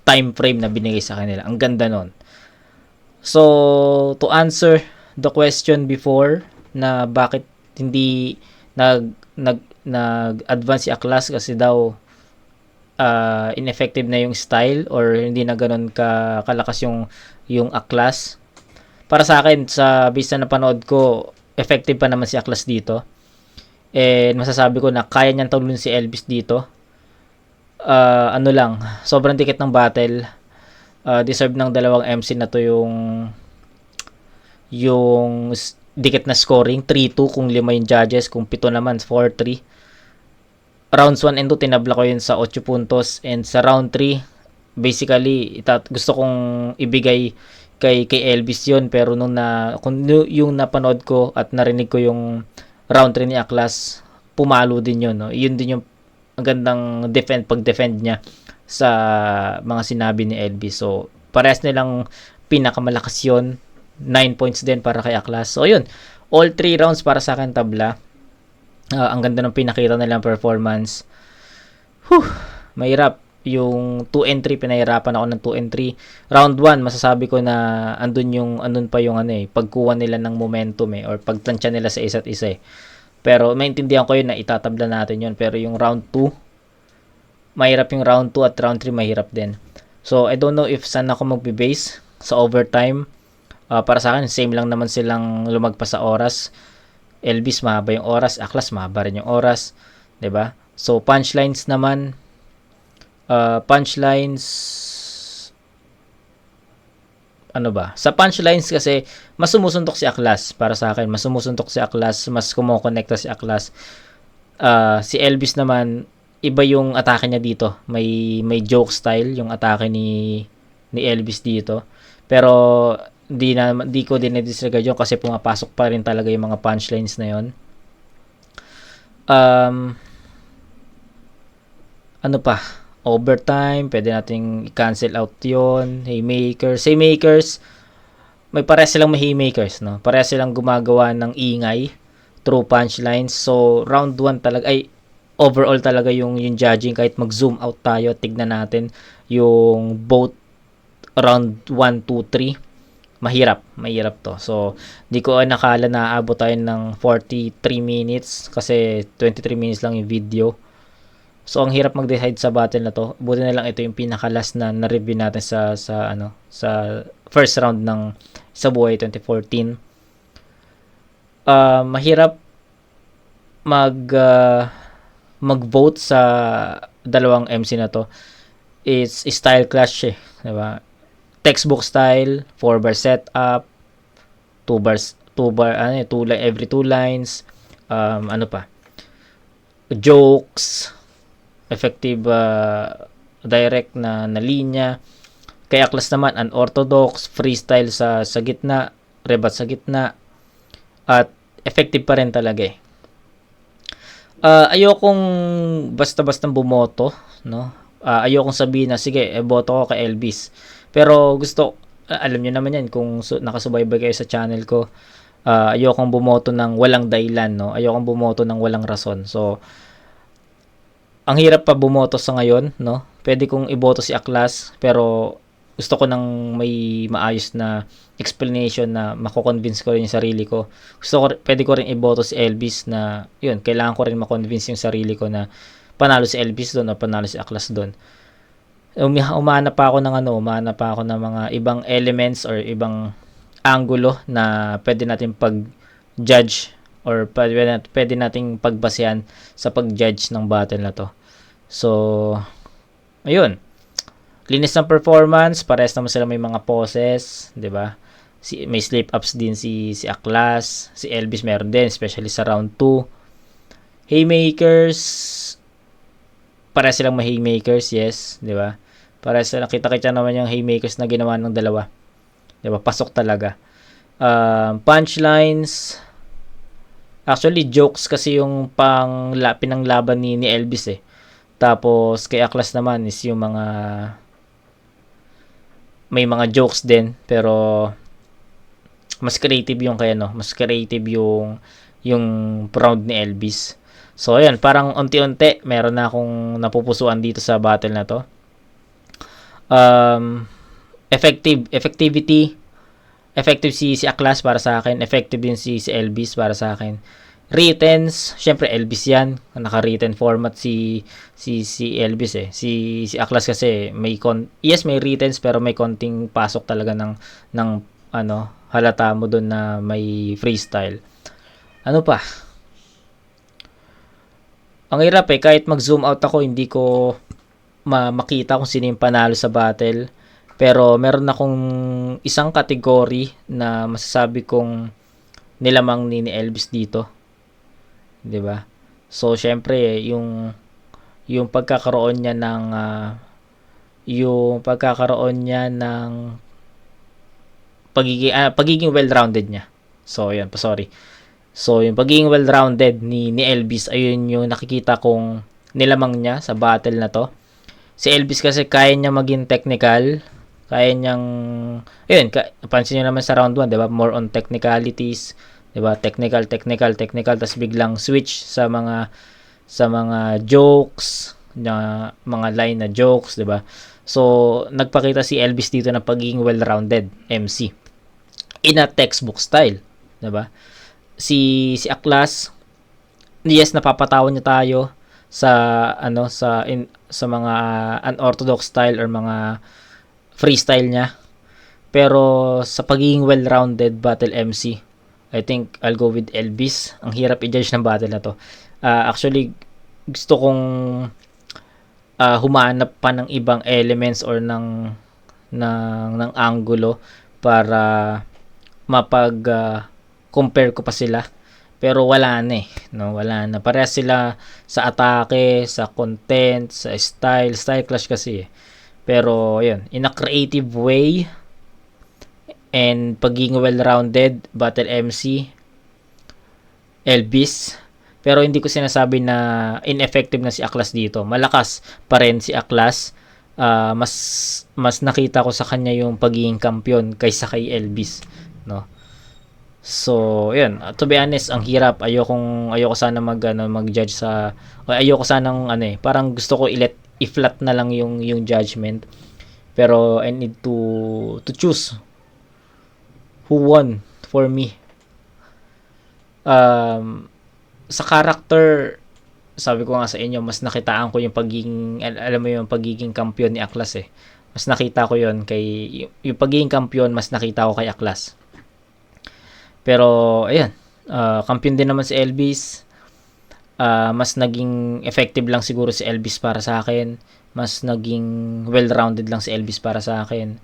time frame na binigay sa kanila. Ang ganda nun. So to answer the question before na bakit hindi nag-advance si Aklas, kasi daw ineffective na yung style or hindi na ganun kalakas yung Aklas. Para sa akin, sa base na napanood ko, effective pa naman si Aklas dito. And masasabi ko na kaya niyang tawlin si Elvis dito. Ano lang, sobrang dikit ng battle. Deserve ng dalawang MC na to yung dikit na scoring. 3-2 kung 5 yung judges, kung 7 naman 4-3. Rounds 1 and 2 tinabla ko yun sa 8 puntos, and sa round 3 basically gusto kong ibigay kay Elvis yun, pero kung yung napanood ko at narinig ko yung round 3 ni Aklas, pumalo din yun, no? Yun din yung magandang pag-defend niya sa mga sinabi ni Elvis. So parehas nilang pinakamalakas yun. 9 points din para kay Aklas. So yun, all 3 rounds para sa akin tabla. Ang ganda ng pinakita nilang performance. Mahirap yung 2 and 3, pinahirapan ako ng 2 and 3. Round 1, masasabi ko na andun pa yung pagkuha nila ng momentum or pagtansya nila sa isa't isa. Pero maintindihan ko yun na itatabla natin yun. Pero yung round 2, mahirap yung round 2, at round 3 mahirap din. So I don't know if saan ako magbe-base sa overtime. Para sa akin, same lang naman silang lumagpas sa oras. Elvis mahaba yung oras, Aklas mahaba rin yung oras, 'di ba? So punchlines naman, ano ba? Sa punchlines kasi mas sumusuntok si Aklas. Para sa akin, mas sumusuntok si Aklas, mas kumokonekta si Aklas. Si Elvis naman, iba yung atake niya dito. May joke style yung atake ni Elvis dito. Pero di ko din na-disregard yun kasi pumapasok pa rin talaga yung mga punchlines na yun. Ano pa? Overtime, pwede nating i-cancel out yun. Haymakers, may pares silang may haymakers, no? Pares silang gumagawa ng ingay through punchlines. So round 1 talaga, overall talaga yung judging, kahit mag-zoom out tayo, tignan natin yung both round 1, 2, 3. Mahirap to. So, di ko nakala na aabot tayo ng 43 minutes kasi 23 minutes lang yung video. So, ang hirap mag-decide sa battle na to. Buti na lang ito yung pinaka-last na na-review natin sa first round ng Sa Buhay 2014. Mahirap mag-vote sa dalawang MC na to. It's style clash diba? Textbook style, 4-bar setup, 2 line every 2 lines, ano pa? Jokes, effective direct na linya. Kay Aklas naman unorthodox, freestyle sa gitna, rebat sa gitna, at effective pa rin talaga ayokong basta-bastang bumoto, no? Ayokong sabihin na sige, boto ko kay Elvis. Pero gusto, alam niyo naman yan kung nakasubaybay kayo sa channel ko. Ayokong bumoto ng walang dahilan, no? Ayokong bumoto ng walang rason. So ang hirap pa bumoto sa ngayon, no? Pwede kong iboto si Aklas, pero gusto ko ng may maayos na explanation na mako-convince ko rin yung sarili ko. Pwede ko rin iboto si Elvis na, yun, kailangan ko rin ma-convince yung sarili ko na panalo si Elvis doon o panalo si Aklas doon. Umahanap pa ako ng mga ibang elements or ibang angulo na pwede natin pag-judge or pwede nating pagbasehan sa pag-judge ng battle na to. So, ayun. Linis ng performance, parehas naman sila may mga poses, 'di ba? May slip-ups din si Aklas, si Elvis meron din, especially sa round 2. Haymakers, parehas silang may haymakers, yes, 'di ba? Parehas sila, kita-kita naman yung haymakers na ginawa ng dalawa. 'Di ba? Pasok talaga. Punchlines, actually jokes kasi yung pinanglaban ni Elvis eh. Tapos kay Aklas naman is yung may mga jokes din, pero mas creative yung mas creative yung round ni Elvis. So ayan, parang unti-unti meron na akong napupusuan dito sa battle na to. Effective si Aklas para sa akin, effective din si Elvis para sa akin. Writtens, syempre Elvis yan, naka-written format si Elvis eh. Si Aklas kasi may writtens pero may konting pasok talaga ng halata mo doon na may freestyle. Ano pa? Ang hirap eh, kahit mag-zoom out ako, hindi ko makita kung sino yung panalo sa battle. Pero meron akong isang kategory na masasabi kong nilamang ni Elvis dito. 'Di ba? So syempre yung pagkakaroon niya ng pagiging well-rounded niya. So yun, sorry. So yung pagiging well-rounded ni Elvis, ayun yung nakikita kong nilamang niya sa battle na to. Si Elvis kasi kaya niya maging technical, kaya niyang pansin niyo naman sa round 1, 'di ba? More on technicalities, 'di ba? Technical tas biglang switch sa mga jokes, na mga line na jokes, 'di ba? So nagpakita si Elvis dito ng pagiging well-rounded MC in a textbook style, 'di ba? Si Aklas, yes, napapatawa niya tayo sa mga unorthodox style or mga freestyle niya. Pero sa pagiging well-rounded battle MC, I think I'll go with Elvis. Ang hirap i-judge ng battle na to. Actually, gusto kong humanap pa ng ibang elements or ng angulo para compare ko pa sila. Pero wala na eh. No? Wala na. Parehas sila sa atake, sa content, sa style. Style clash kasi eh. Pero, yun. In a creative way and pagiging well-rounded, battle MC, Elvis. Pero hindi ko sinasabi na ineffective na si Aklas dito. Malakas pa rin si Aklas. Mas nakita ko sa kanya yung pagiging kampiyon kaysa kay Elvis. No? So, yun. To be honest, ang hirap. Ayoko sana mag-judge sa... Ayoko sanang, parang gusto ko i-flat na lang yung judgment. Pero, I need to choose who won for me. Sa character, sabi ko nga sa inyo, mas nakitaan ko yung pagiging kampiyon ni Aklas eh. Mas nakita ko yun yung pagiging kampiyon, mas nakita ko kay Aklas. Pero, ayan, kampiyon din naman si Elvis. Mas naging effective lang siguro si Elvis para sa akin. Mas naging well-rounded lang si Elvis para sa akin.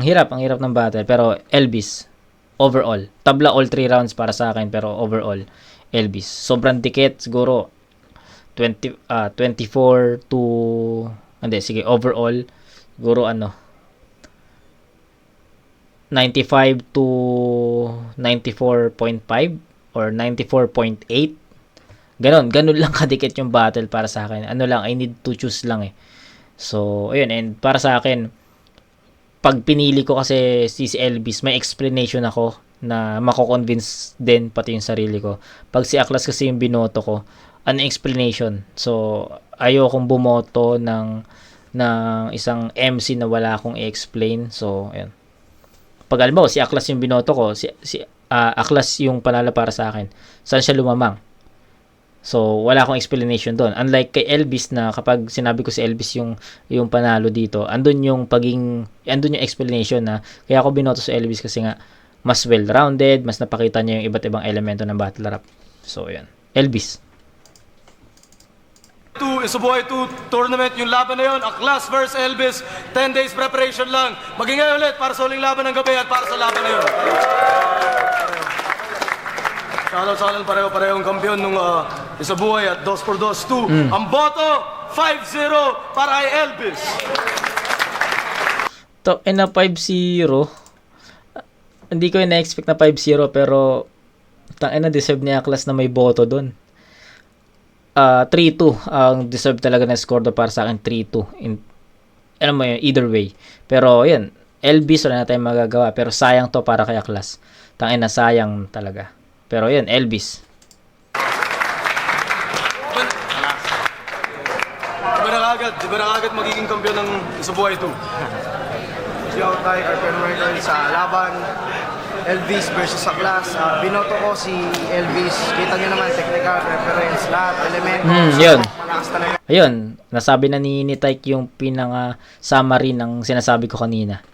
Ang hirap ng battle. Pero, Elvis, overall. Tabla all 3 rounds para sa akin, pero overall, Elvis. Sobrang dikit, siguro, 24 to... Hindi, sige, overall, siguro 95 to 94.5 or 94.8. Ganun lang kadikit yung battle para sa akin. I need to choose lang eh. So, ayun, and para sa akin, pag pinili ko kasi si Elvis, may explanation ako na mako-convince din pati yung sarili ko. Pag si Aklas kasi yung binoto ko, an explanation. So, ayokong bumoto ng ng isang MC na wala akong i-explain. So, ayun. Pag alam mo, si Aklas yung binoto ko, Aklas yung panalo para sa akin. Saan siya lumamang? So, wala akong explanation doon. Unlike kay Elvis na kapag sinabi ko si Elvis yung panalo dito, andun yung explanation na kaya ako binoto si Elvis kasi nga mas well-rounded, mas napakita niya yung iba't ibang elemento ng battle rap. So, yan. Elvis. Isubuhay 2 tournament, yung laban na yun, Aklas versus Elvis, 10 days preparation lang. Magingay ulit para sa uling laban ng gabi at para sa laban na yun. Shoutout sa kanil, pareho-parehong kampiyon nung Isabuhay at 2x2. Ang boto, 5-0 para kay Elvis. To, na 5-0. Hindi ko na-expect na 5-0 pero tangina deserve ni Aklas na may boto doon. 3-2 ang deserve talaga na score do para sa akin, 3-2. Alam mo yun, either way. Pero yun, Elvis wala na tayong magagawa pero sayang to para kay Aklas. Tangina sayang talaga. Pero yun, Elvis. Di ba na agad magiging kampiyon ng Isubuhay 2? Shout out Arpen Records sa laban Elvis versus Aklas. Binoto ko si Elvis. Kita nyo naman, technical, reference, lahat, elemento. Yun. Malakas talaga. Ayun, nasabi na ni Tyke yung pinaka-summary ng sinasabi ko kanina.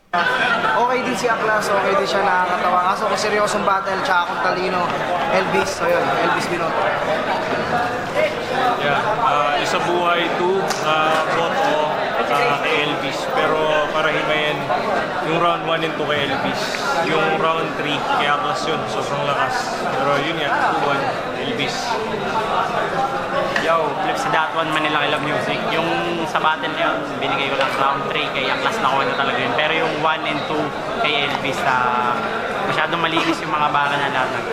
Okay din si Aklas, okay din siya, nakakatawa. Kaso kung seryosong battle, tsaka kung talino, Elvis. So yun, Elvis binoto. Yeah, Isabuhay 2, boto kay Elvis. Pero para himayin, yung round 1 and 2 kay Elvis. Yung round 3 kay Aklas yun, sobrang lakas. Pero yun nga, 2-1, Elvis. Yo, flip si that one, Manila Kila Music. Yung sa battle na yun, binigay ko lang round 3 kay Aklas na na talaga yun. Pero yung 1 and 2 kay Elvis, masyadong malinis yung mga bara na lahat ng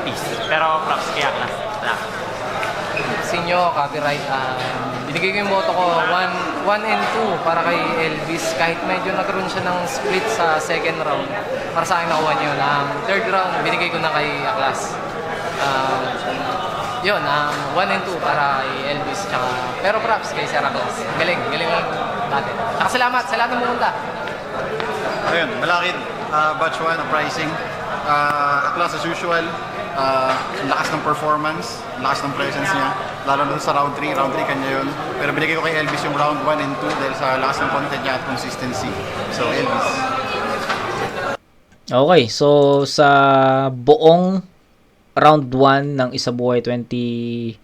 piece. Pero props kay Aklas. Sinyo, copyright. Binigay ko yung boto ko 1 and 2 para kay Elvis. Kahit medyo nagkaroon siya ng split sa second round, para sa akin nakuha niyo. Third round, binigay ko na kay Aklas. Yun, 1 and 2 para kay Elvis. Pero props kay Sir Aklas. Galing natin. Tsaka salamat sa lahat ng pumunta. Ayun, malakid. Batch 1 ang pricing. Aklas as usual. Lakas ng performance, lakas ng presence niya. Lalo na sa round 3 kanya yun. Pero binigay ko kay Elvis yung round 1 and 2 dahil sa lakas ng content niya at consistency. So, Elvis. Okay, so sa buong round 1 ng Isabuhay 2014,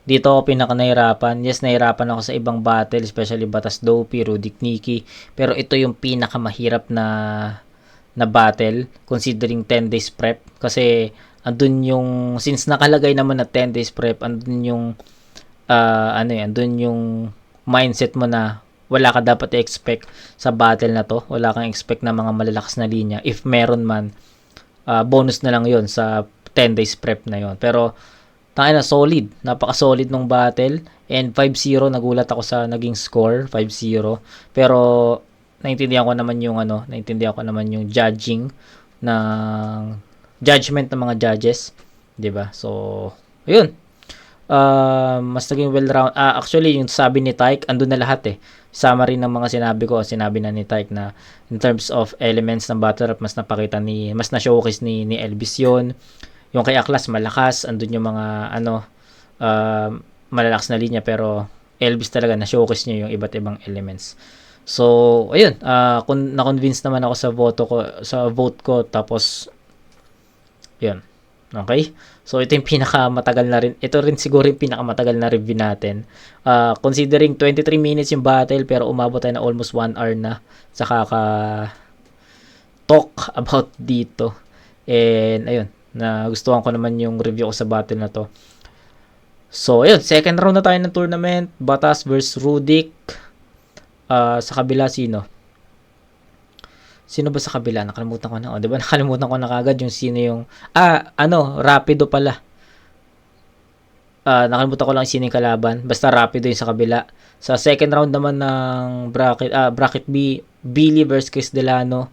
dito ako pinaka-nahirapan. Yes, nahirapan ako sa ibang battle, especially Batas Dopey, Rudik Nikki. Pero ito yung pinakamahirap na battle considering 10 days prep. Kasi andun yung, since nakalagay naman na 10 days prep, andun yung, andun yung mindset mo na wala ka dapat i-expect sa battle na to. Wala kang expect na mga malalakas na linya. If meron man, bonus na lang yon sa 10 days prep na yon. Pero tangina solid, napaka-solid nung battle, and 5-0 nagulat ako sa naging score, 5-0. Pero naintindihan ko naman yung judging ng judgment ng mga judges, 'di ba? So, ayun. Mas naging well-round. Actually, yung sabi ni Tyke, andun na lahat eh. Summary ng mga sinabi na ni Tyke na in terms of elements ng battle rap, mas na-showcase ni Elvis yun. Yung kay Aklas, malakas. Andun yung mga, malalakas na linya, pero Elvis talaga, na-showcase niya yung iba't ibang elements. So, ayun. Na-convince naman ako sa vote ko, tapos, yun. Okay? So, ito yung pinakamatagal na rin. Ito rin siguro yung pinakamatagal na review natin. Considering 23 minutes yung battle, pero umabot tayo na almost 1 hour na sa talk about dito. And, ayun. Nagustuhan ko naman yung review ko sa battle na to. So, ayun. Second round na tayo ng tournament. Batas versus Rudik. Sa kabila, sino? Sino ba sa kabila? Nakalimutan ko na. O, diba? Nakalimutan ko na kagad yung sino yung... Rapido pala. Nakalimutan ko lang sino yung kalaban. Basta Rapido yung sa kabila. Sa second round naman ng bracket B, Billy versus Chris Delano.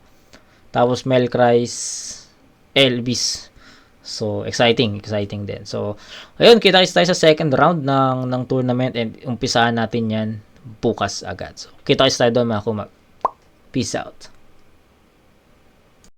Tapos Mel Christ, Elvis. So, exciting din. So, ayun, kita-kits tayo sa second round ng tournament and umpisahan natin yan bukas agad. So, kita-kits tayo doon mga kumag. Peace out.